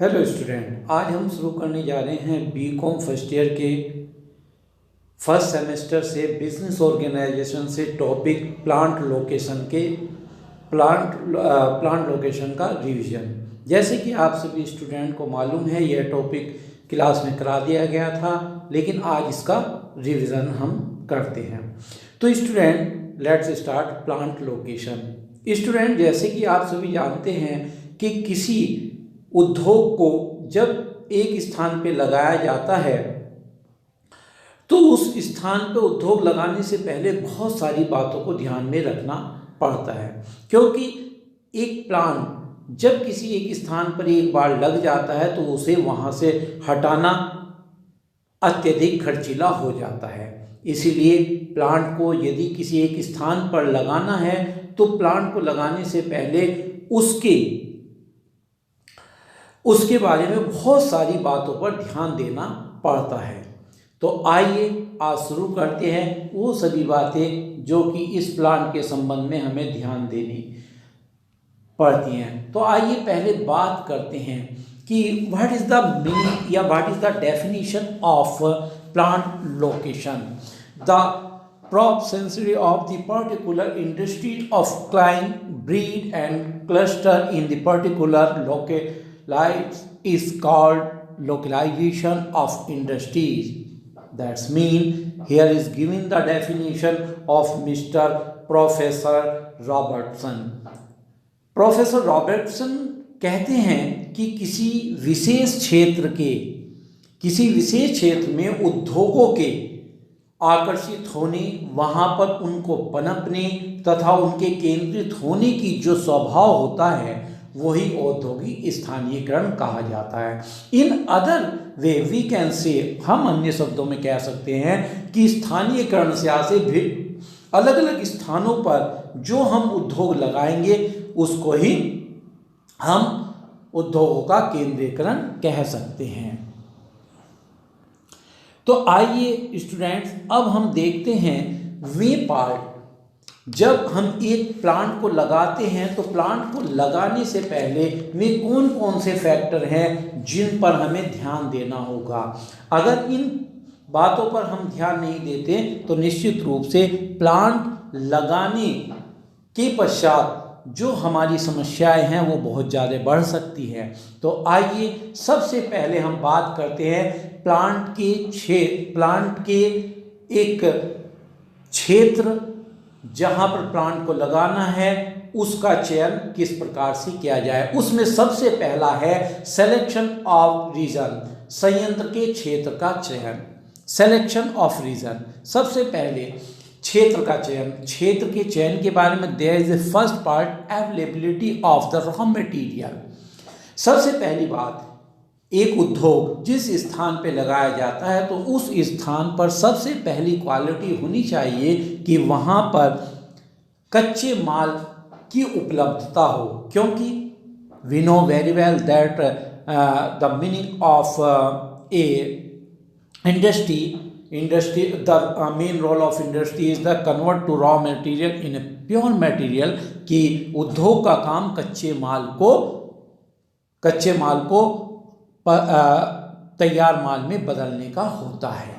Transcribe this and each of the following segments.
Hello student, आज हम शुरू करने जा रहे हैं बीकॉम फर्स्ट ईयर के फर्स्ट सेमेस्टर से बिजनेस ऑर्गेनाइजेशन से टॉपिक प्लांट लोकेशन का रिवीजन। जैसे कि आप सभी स्टूडेंट को मालूम है, यह टॉपिक क्लास में करा दिया गया था, लेकिन आज इसका रिवीजन हम करते हैं। तो student, let's start plant location. Student, जैसे कि आप सभी जानते हैं कि किसी उद्योग को जब एक स्थान पे लगाया जाता है तो उस स्थान पे उद्योग लगाने से पहले बहुत सारी बातों को ध्यान में रखना पड़ता है, क्योंकि एक प्लांट जब किसी एक स्थान पर एक बार लग जाता है तो उसे वहाँ से हटाना अत्यधिक खर्चीला हो जाता है। इसीलिए प्लांट को यदि किसी एक स्थान पर लगाना है तो प्लांट को लगाने से पहले उसके बारे में बहुत सारी बातों पर ध्यान देना पड़ता है। तो आइए आज शुरू करते हैं वो सभी बातें जो कि इस प्लांट के संबंध में हमें ध्यान देनी पड़ती हैं। तो आइए पहले बात करते हैं कि व्हाट इज द मीनिंग या what is the definition of plant location. The proximity of the particular industry of client, breed and cluster in the particular localized is called localization of industries. That's mean here is given the definition of Mr. Professor Robertson. Professor Robertson कहते हैं कि किसी विशेष क्षेत्र में उद्योगों के आकर्षित होने, वहाँ पर उनको पनपने तथा उनके केंद्रित होने की जो स्वभाव होता है वही औद्योगिक स्थानीयकरण कहा जाता है। In other way we can say, हम अन्य शब्दों में कह सकते हैं कि स्थानीयकरण से आसे भी अलग अलग स्थानों पर जो हम उद्योग लगाएंगे उसको ही हम उद्योगों का केंद्रीकरण कह सकते हैं। तो आइए स्टूडेंट्स, अब हम देखते हैं वे पार्ट जब हम एक प्लांट को लगाते हैं तो प्लांट को लगाने से पहले वे कौन कौन से फैक्टर हैं जिन पर हमें ध्यान देना होगा। अगर इन बातों पर हम ध्यान नहीं देते तो निश्चित रूप से प्लांट लगाने के पश्चात जो हमारी समस्याएं हैं वो बहुत ज़्यादा बढ़ सकती है। तो आइए सबसे पहले हम बात करते हैं प्लांट के एक क्षेत्र जहाँ पर प्लांट को लगाना है उसका चयन किस प्रकार से किया जाए। उसमें सबसे पहला है सिलेक्शन ऑफ रीजन, संयंत्र के क्षेत्र का चयन। सिलेक्शन ऑफ रीजन, सबसे पहले क्षेत्र का चयन। क्षेत्र के चयन के बारे में there is a first part availability of the raw material. सबसे पहली बात, एक उद्योग जिस स्थान पे लगाया जाता है तो उस स्थान पर सबसे पहली क्वालिटी होनी चाहिए कि वहाँ पर कच्चे माल की उपलब्धता हो, क्योंकि we know very well that the meaning of a industry the main role of industry is the convert to raw material in a pure material, कि उद्योग का काम कच्चे माल को तैयार माल में बदलने का होता है।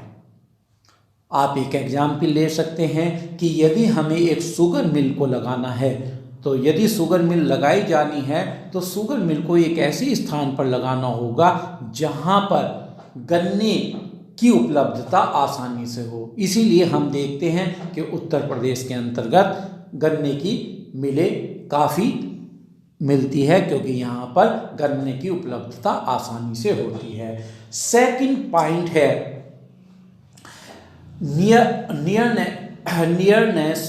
आप एक एग्जाम्पल ले सकते हैं कि यदि हमें एक शुगर मिल को लगाना है तो यदि शुगर मिल लगाई जानी है तो शुगर मिल को एक ऐसे स्थान पर लगाना होगा जहाँ पर गन्ने की उपलब्धता आसानी से हो। इसीलिए हम देखते हैं कि उत्तर प्रदेश के अंतर्गत गन्ने की मिलें काफ़ी मिलती है, क्योंकि यहाँ पर गन्ने की उपलब्धता आसानी से होती है। सेकंड पॉइंट है nearness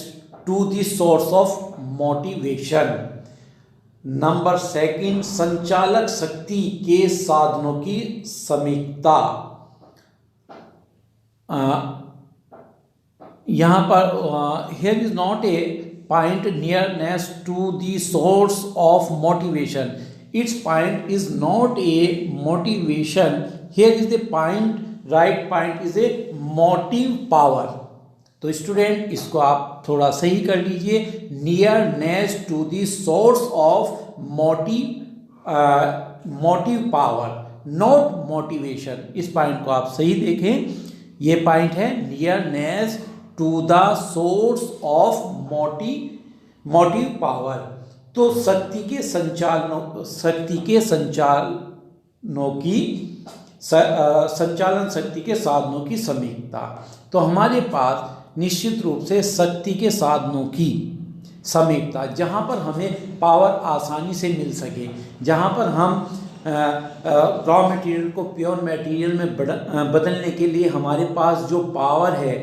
to the source of motivation. Number second, संचालक शक्ति के साधनों की समीपता। यहाँ पर here is not a point nearness to the source of motivation. Its point is not a motivation. Here is the point, right point is a motive power. तो student इसको आप थोड़ा सही कर लीजिए। Nearness to the source of motive motive power not motivation. इस point को आप सही देखें, ये पॉइंट है nearness to the source of motive power. तो शक्ति के संचालन शक्ति के साधनों की समीपता। तो हमारे पास निश्चित रूप से शक्ति के साधनों की समीपता, जहाँ पर हमें पावर आसानी से मिल सके, जहाँ पर हम रॉ मटेरियल को प्योर मटेरियल में बदलने के लिए हमारे पास जो पावर है,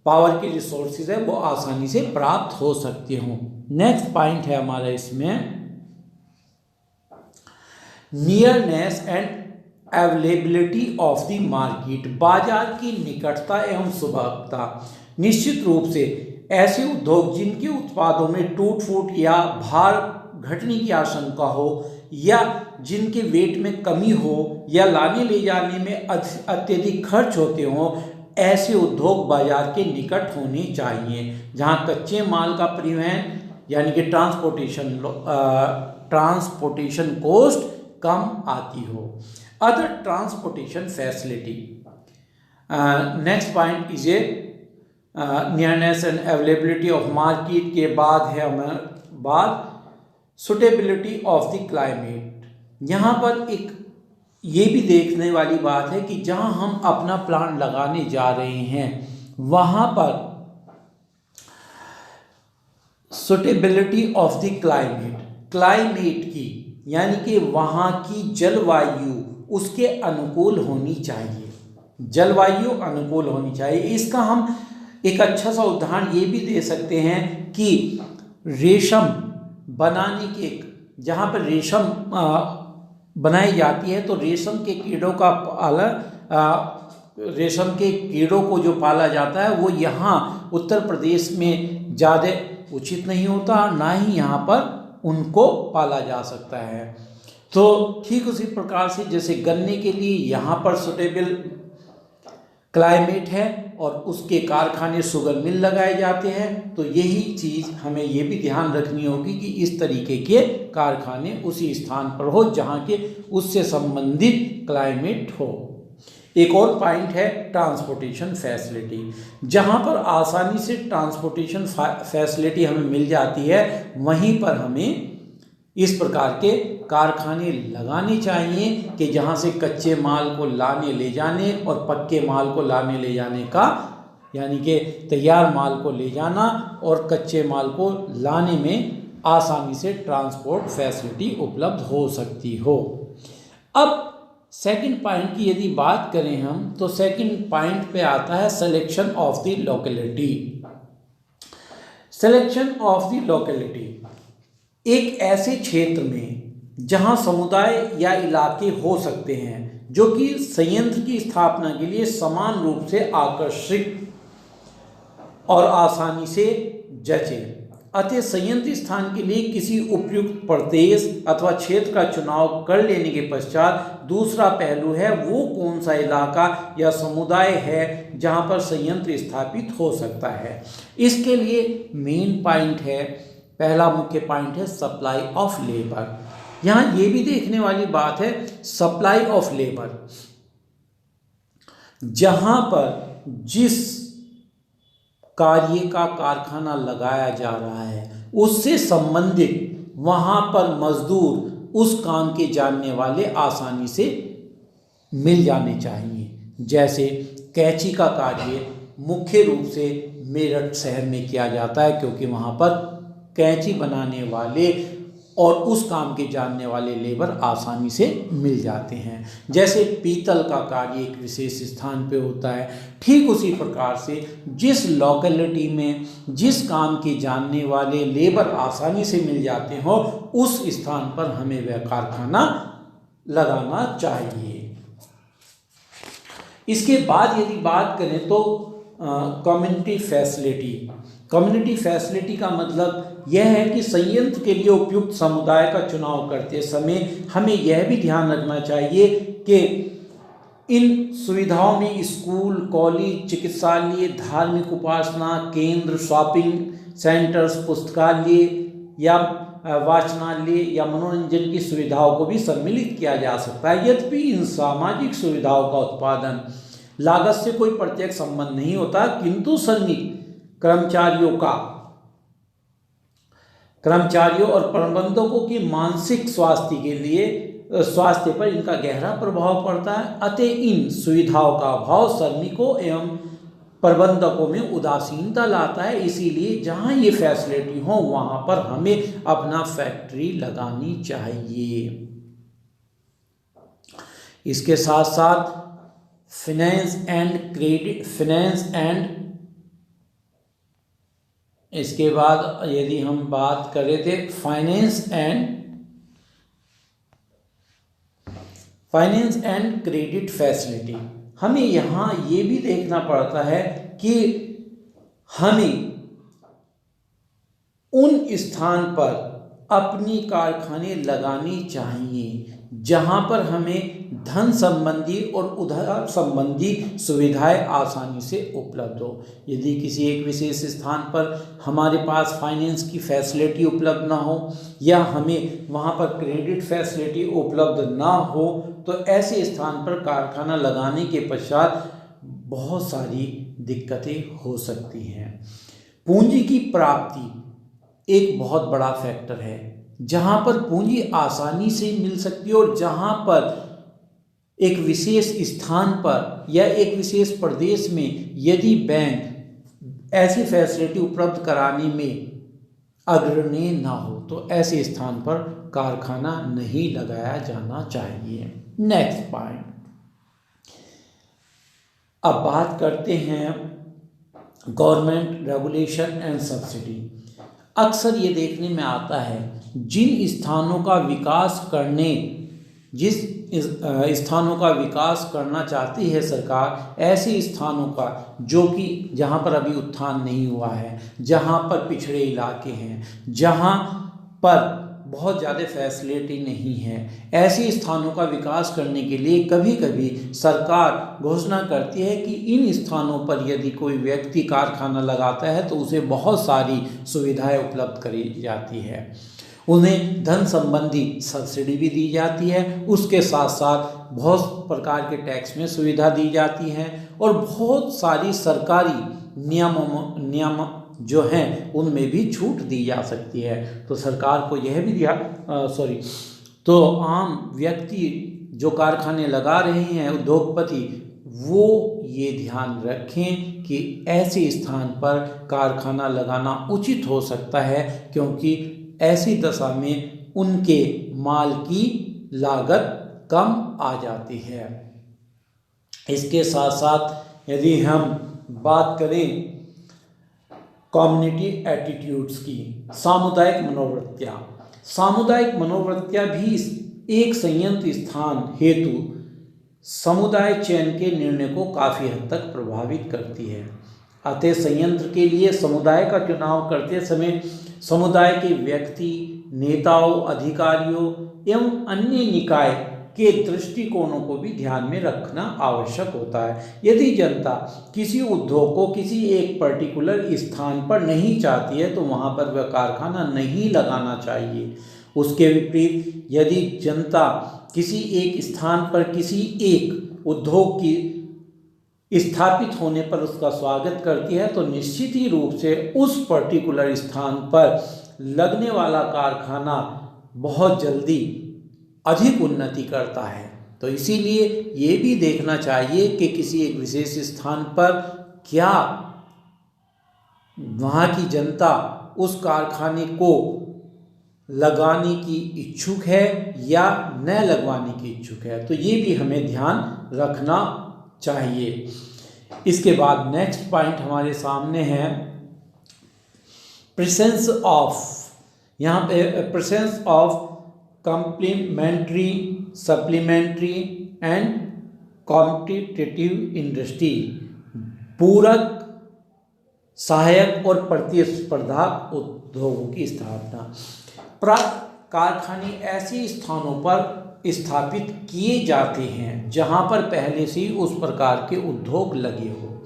पावर के रिसोर्सेज है, वो आसानी से प्राप्त हो सकते हों। नेक्स्ट पॉइंट है हमारा इसमें nearness and availability of the market, बाजार की निकटता एवं सुलभता। निश्चित रूप से ऐसे उद्योग जिनके उत्पादों में टूट फूट या भार घटने की आशंका हो, या जिनके वेट में कमी हो, या लाने ले जाने में अत्यधिक खर्च होते हों, ऐसे उद्योग बाजार के निकट होने चाहिए, जहां कच्चे माल का परिवहन यानी कि ट्रांसपोर्टेशन कॉस्ट कम आती हो। Other transportation facility. Next point is a nearness and availability of market के बाद है हमारे बाद सुटेबिलिटी ऑफ द क्लाइमेट। यहाँ पर एक ये भी देखने वाली बात है कि जहाँ हम अपना प्लांट लगाने जा रहे हैं वहाँ पर सुटेबिलिटी ऑफ द क्लाइमेट की यानी कि वहाँ की जलवायु उसके अनुकूल होनी चाहिए, जलवायु अनुकूल होनी चाहिए। इसका हम एक अच्छा सा उदाहरण ये भी दे सकते हैं कि रेशम बनाने के, जहाँ पर रेशम बनाई जाती है तो रेशम के कीड़ों का रेशम के कीड़ों को जो पाला जाता है वो यहाँ उत्तर प्रदेश में ज़्यादा उचित नहीं होता, ना ही यहाँ पर उनको पाला जा सकता है। तो ठीक उसी प्रकार से जैसे गन्ने के लिए यहाँ पर सुटेबल क्लाइमेट है और उसके कारखाने शुगर मिल लगाए जाते हैं, तो यही चीज़ हमें ये भी ध्यान रखनी होगी कि इस तरीके के कारखाने उसी स्थान पर हो जहाँ के उससे संबंधित क्लाइमेट हो। एक और पॉइंट है ट्रांसपोर्टेशन फैसिलिटी, जहाँ पर आसानी से ट्रांसपोर्टेशन फैसिलिटी हमें मिल जाती है वहीं पर हमें इस प्रकार के कारखाने लगाने चाहिए कि जहाँ से कच्चे माल को लाने ले जाने और पक्के माल को लाने ले जाने का यानी कि तैयार माल को ले जाना और कच्चे माल को लाने में आसानी से ट्रांसपोर्ट फैसिलिटी उपलब्ध हो सकती हो। अब सेकंड पॉइंट की यदि बात करें हम तो सेकंड पॉइंट पे आता है selection of the locality. Selection of the locality, एक ऐसे क्षेत्र में जहां समुदाय या इलाके हो सकते हैं जो कि संयंत्र की स्थापना के लिए समान रूप से आकर्षित और आसानी से जचे। अतः संयंत्र स्थान के लिए किसी उपयुक्त प्रदेश अथवा क्षेत्र का चुनाव कर लेने के पश्चात दूसरा पहलू है वो कौन सा इलाका या समुदाय है जहां पर संयंत्र स्थापित हो सकता है। इसके लिए मेन पॉइंट है, पहला मुख्य पॉइंट है सप्लाई ऑफ लेबर। यहाँ ये भी देखने वाली बात है सप्लाई ऑफ लेबर, जहां पर जिस कार्य का कारखाना लगाया जा रहा है उससे संबंधित वहाँ पर मजदूर उस काम के जानने वाले आसानी से मिल जाने चाहिए। जैसे कैंची का कार्य मुख्य रूप से मेरठ शहर में किया जाता है क्योंकि वहाँ पर कैंची बनाने वाले और उस काम के जानने वाले लेबर आसानी से मिल जाते हैं। जैसे पीतल का कार्य एक विशेष स्थान पे होता है, ठीक उसी प्रकार से जिस लोकेलिटी में जिस काम के जानने वाले लेबर आसानी से मिल जाते हो उस स्थान पर हमें वह कारखाना लगाना चाहिए। इसके बाद यदि बात करें तो कम्युनिटी फैसिलिटी। कम्युनिटी फैसिलिटी का मतलब यह है कि संयंत्र के लिए उपयुक्त समुदाय का चुनाव करते समय हमें यह भी ध्यान रखना चाहिए कि इन सुविधाओं में स्कूल, कॉलेज, चिकित्सालय, धार्मिक उपासना केंद्र, शॉपिंग सेंटर्स, पुस्तकालय या वाचनालय या मनोरंजन की सुविधाओं को भी सम्मिलित किया जा सकता है। यद्यपि इन सामाजिक सुविधाओं का उत्पादन लागत से कोई प्रत्यक्ष संबंध नहीं होता, किंतु श्रमिक कर्मचारियों और प्रबंधकों की मानसिक स्वास्थ्य पर इनका गहरा प्रभाव पड़ता है। अतः इन सुविधाओं का अभाव श्रमिकों एवं प्रबंधकों में उदासीनता लाता है। इसीलिए जहां ये फैसिलिटी हो वहां पर हमें अपना फैक्ट्री लगानी चाहिए। इसके साथ साथ इसके बाद यदि हम बात करें थे फाइनेंस एंड क्रेडिट फैसिलिटी, हमें यहाँ ये भी देखना पड़ता है कि हमें उन स्थान पर अपनी कारखाने लगानी चाहिए जहाँ पर हमें धन संबंधी और उधार संबंधी सुविधाएं आसानी से उपलब्ध हो। यदि किसी एक विशेष स्थान पर हमारे पास फाइनेंस की फैसिलिटी उपलब्ध ना हो या हमें वहाँ पर क्रेडिट फैसिलिटी उपलब्ध ना हो, तो ऐसे स्थान पर कारखाना लगाने के पश्चात बहुत सारी दिक्कतें हो सकती हैं। पूंजी की प्राप्ति एक बहुत बड़ा फैक्टर है। जहाँ पर पूंजी आसानी से मिल सकती है और जहाँ पर एक विशेष स्थान पर या एक विशेष प्रदेश में यदि बैंक ऐसी फैसिलिटी उपलब्ध कराने में अग्रणी ना हो, तो ऐसे स्थान पर कारखाना नहीं लगाया जाना चाहिए। नेक्स्ट पॉइंट, अब बात करते हैं गवर्नमेंट रेगुलेशन एंड सब्सिडी। अक्सर ये देखने में आता है जिस स्थानों का विकास करना चाहती है सरकार, ऐसे स्थानों का जो कि जहाँ पर अभी उत्थान नहीं हुआ है, जहाँ पर पिछड़े इलाके हैं, जहाँ पर बहुत ज़्यादा फैसिलिटी नहीं है, ऐसे स्थानों का विकास करने के लिए कभी कभी सरकार घोषणा करती है कि इन स्थानों पर यदि कोई व्यक्ति कारखाना लगाता है तो उसे बहुत सारी सुविधाएं उपलब्ध करी जाती है। उन्हें धन संबंधी सब्सिडी भी दी जाती है, उसके साथ साथ बहुत प्रकार के टैक्स में सुविधा दी जाती है और बहुत सारी सरकारी नियम जो हैं उनमें भी छूट दी जा सकती है। तो सरकार को यह भी तो आम व्यक्ति जो कारखाने लगा रहे हैं, उद्योगपति, वो ये ध्यान रखें कि ऐसे स्थान पर कारखाना लगाना उचित हो सकता है, क्योंकि ऐसी दशा में उनके माल की लागत कम आ जाती है। इसके साथ साथ यदि हम बात करें कम्युनिटी एटीट्यूड्स की, सामुदायिक मनोवृत्तियाँ भी एक संयंत्र स्थान हेतु समुदाय चयन के निर्णय को काफ़ी हद तक प्रभावित करती है। अतः संयंत्र के लिए समुदाय का चुनाव करते समय समुदाय के व्यक्ति, नेताओं, अधिकारियों एवं अन्य निकाय के दृष्टिकोणों को भी ध्यान में रखना आवश्यक होता है। यदि जनता किसी उद्योग को किसी एक पर्टिकुलर स्थान पर नहीं चाहती है तो वहाँ पर वह कारखाना नहीं लगाना चाहिए। उसके विपरीत यदि जनता किसी एक स्थान पर किसी एक उद्योग की स्थापित होने पर उसका स्वागत करती है, तो निश्चित ही रूप से उस पर्टिकुलर स्थान पर लगने वाला कारखाना बहुत जल्दी अधिक उन्नति करता है। तो इसीलिए ये भी देखना चाहिए कि किसी एक विशेष स्थान पर क्या वहाँ की जनता उस कारखाने को लगाने की इच्छुक है या न लगवाने की इच्छुक है, तो ये भी हमें ध्यान रखना चाहिए। इसके बाद नेक्स्ट पॉइंट हमारे सामने है presence of complementary, supplementary and competitive industry, पूरक, सहायक और प्रतिस्पर्धात्मक उद्योगों की स्थापना। कारखाने ऐसे स्थानों पर स्थापित किए जाते हैं जहां पर पहले से ही उस प्रकार के उद्योग लगे हो,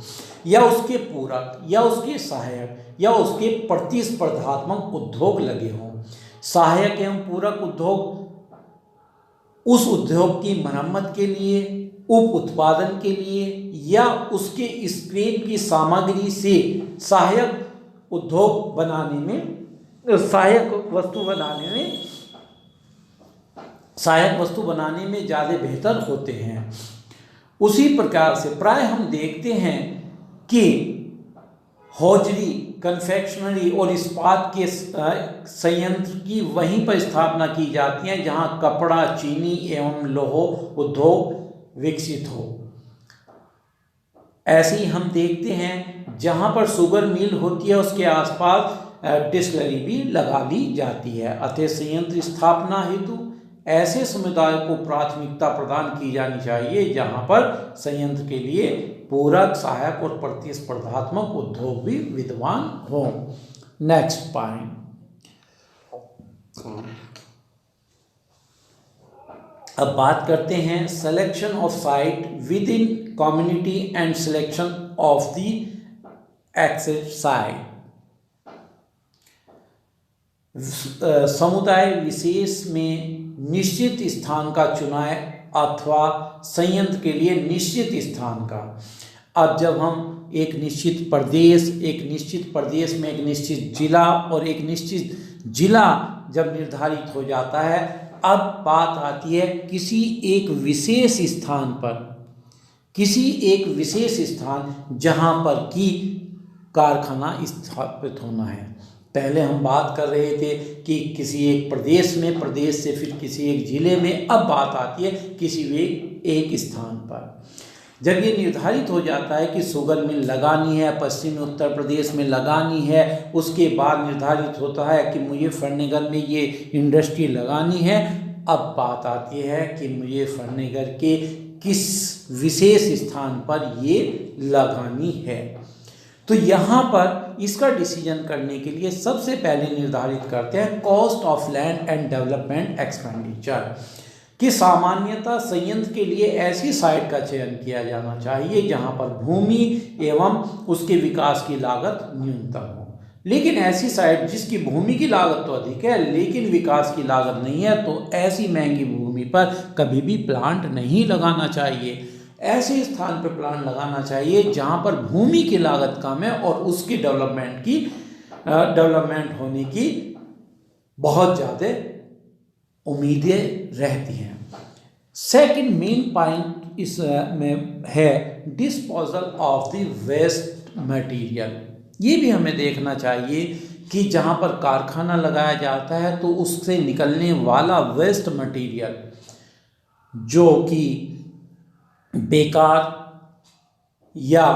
या उसके पूरक, या उसके सहायक, या उसके प्रतिस्पर्धात्मक उद्योग लगे हों। सहायक एवं पूरक उद्योग उस उद्योग की मरम्मत के लिए, उप उत्पादन के लिए या उसके स्क्रैप की सामग्री से सहायक उद्योग बनाने में, सहायक वस्तु बनाने में ज़्यादा बेहतर होते हैं। उसी प्रकार से प्राय हम देखते हैं कि हौजरी, कन्फेक्शनरी और इस्पात के संयंत्र की वहीं पर स्थापना की जाती है जहां कपड़ा, चीनी एवं लौह उद्योग विकसित हो। ऐसे ही हम देखते हैं जहां पर शुगर मिल होती है उसके आसपास डिस्टिलरी भी लगा ली जाती है। अतः संयंत्र स्थापना हेतु ऐसे समुदायों को प्राथमिकता प्रदान की जानी चाहिए जहां पर संयंत्र के लिए पूरक, सहायक और प्रतिस्पर्धात्मक उद्योग भी विद्यमान हो। नेक्स्ट पॉइंट, अब बात करते हैं selection of site within community and selection of the access site. समुदाय विशेष में निश्चित स्थान का चुनाव अथवा संयंत्र के लिए निश्चित स्थान का। अब जब हम एक निश्चित प्रदेश में एक निश्चित जिला और एक निश्चित जिला जब निर्धारित हो जाता है, अब बात आती है किसी एक विशेष स्थान जहां पर की कारखाना स्थापित होना है। पहले हम बात कर रहे थे कि किसी एक प्रदेश में, प्रदेश से फिर किसी एक जिले में, अब बात आती है किसी एक स्थान पर। जब ये निर्धारित हो जाता है कि शुगर मिल लगानी है, पश्चिमी उत्तर प्रदेश में लगानी है, उसके बाद निर्धारित होता है कि मुजफ्फरनगर में ये इंडस्ट्री लगानी है, अब बात आती है कि मुजफ्फरनगर के किस विशेष स्थान पर ये लगानी है। तो यहाँ पर इसका डिसीजन करने के लिए सबसे पहले निर्धारित करते हैं cost of land and development expenditure, कि सामान्यतः संयंत्र के लिए ऐसी साइट का चयन किया जाना चाहिए जहाँ पर भूमि एवं उसके विकास की लागत न्यूनतम हो। लेकिन ऐसी साइट जिसकी भूमि की लागत तो अधिक है लेकिन विकास की लागत नहीं है, तो ऐसी महंगी भूमि पर कभी भी प्लांट नहीं लगाना चाहिए। ऐसे स्थान पर प्लांट लगाना चाहिए जहां पर भूमि की लागत कम है और उसकी डेवलपमेंट होने की बहुत ज़्यादा उम्मीदें रहती हैं। सेकंड मेन पॉइंट इसमें है disposal of the waste material. ये भी हमें देखना चाहिए कि जहां पर कारखाना लगाया जाता है तो उससे निकलने वाला वेस्ट मटेरियल जो कि बेकार या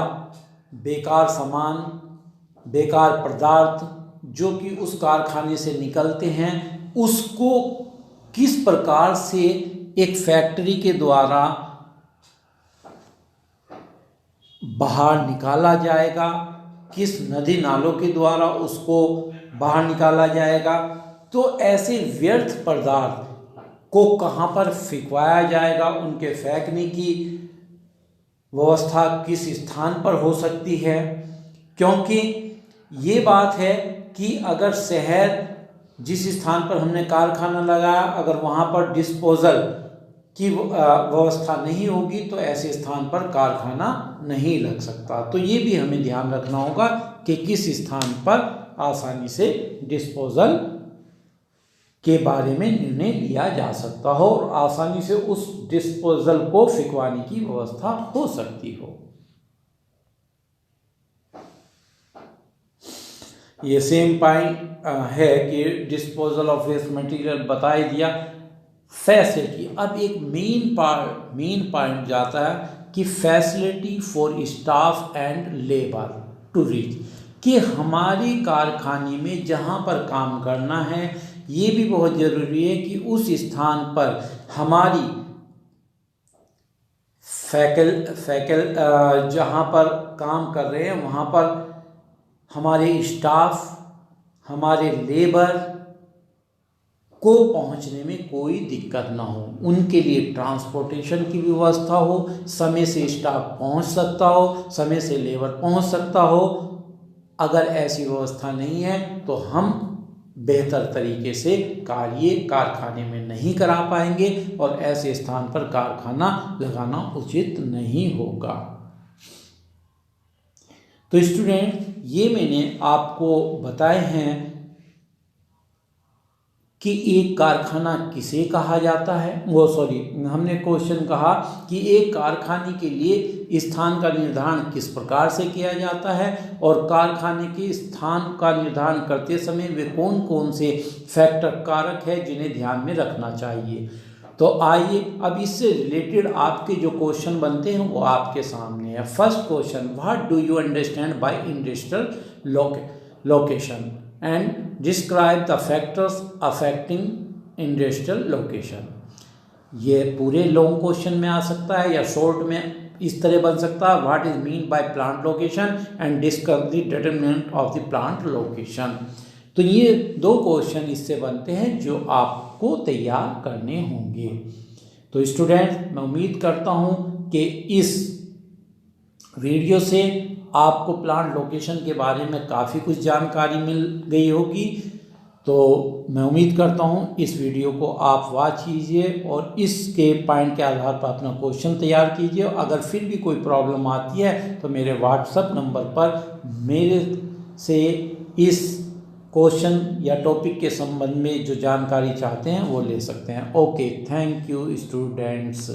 बेकार सामान, बेकार पदार्थ जो कि उस कारखाने से निकलते हैं, उसको किस प्रकार से एक फैक्ट्री के द्वारा बाहर निकाला जाएगा, किस नदी नालों के द्वारा उसको बाहर निकाला जाएगा, तो ऐसे व्यर्थ पदार्थ को कहाँ पर फेंकवाया जाएगा, उनके फेंकने की व्यवस्था किस स्थान पर हो सकती है। क्योंकि ये बात है कि अगर शहर जिस स्थान पर हमने कारखाना लगाया अगर वहाँ पर डिस्पोजल की व्यवस्था नहीं होगी तो ऐसे स्थान पर कारखाना नहीं लग सकता। तो ये भी हमें ध्यान रखना होगा कि किस स्थान पर आसानी से डिस्पोजल के बारे में निर्णय लिया जा सकता हो और आसानी से उस डिस्पोजल को फेंकवाने की व्यवस्था हो सकती हो। ये सेम पॉइंट है कि डिस्पोजल ऑफ वेस्ट मटेरियल बता ही दिया। फैसिलिटी, अब एक मेन पॉइंट जाता है कि facility for staff and labour to reach, कि हमारी कारखाने में जहाँ पर काम करना है ये भी बहुत ज़रूरी है कि उस स्थान पर हमारी जहाँ पर काम कर रहे हैं वहाँ पर हमारे स्टाफ, हमारे लेबर को पहुँचने में कोई दिक्कत ना हो, उनके लिए ट्रांसपोर्टेशन की व्यवस्था हो, समय से स्टाफ पहुँच सकता हो, समय से लेबर पहुँच सकता हो। अगर ऐसी व्यवस्था नहीं है तो हम बेहतर तरीके से कार्य कारखाने में नहीं करा पाएंगे और ऐसे स्थान पर कारखाना लगाना उचित नहीं होगा। तो स्टूडेंट, ये मैंने आपको बताए हैं कि एक कारखाना किसे कहा जाता है, हमने क्वेश्चन कहा कि एक कारखाने के लिए स्थान का निर्धारण किस प्रकार से किया जाता है और कारखाने के स्थान का निर्धारण करते समय वे कौन कौन से फैक्टर कारक है जिन्हें ध्यान में रखना चाहिए। तो आइए अब इससे रिलेटेड आपके जो क्वेश्चन बनते हैं वो आपके सामने है। First question, what do you understand by industrial location and describe the factors affecting industrial location. ये पूरे लॉन्ग क्वेश्चन में आ सकता है या शॉर्ट में इस तरह बन सकता है, what is mean by plant location and describe the determinant of the plant location. तो ये दो क्वेश्चन इससे बनते हैं जो आपको तैयार करने होंगे। तो स्टूडेंट, मैं उम्मीद करता हूँ कि इस वीडियो से आपको प्लांट लोकेशन के बारे में काफ़ी कुछ जानकारी मिल गई होगी। तो मैं उम्मीद करता हूँ इस वीडियो को आप वॉच कीजिए और इसके पॉइंट के आधार पर अपना क्वेश्चन तैयार कीजिए। अगर फिर भी कोई प्रॉब्लम आती है तो मेरे व्हाट्सएप नंबर पर मेरे से इस क्वेश्चन या टॉपिक के संबंध में जो जानकारी चाहते हैं वो ले सकते हैं। Okay, thank you students.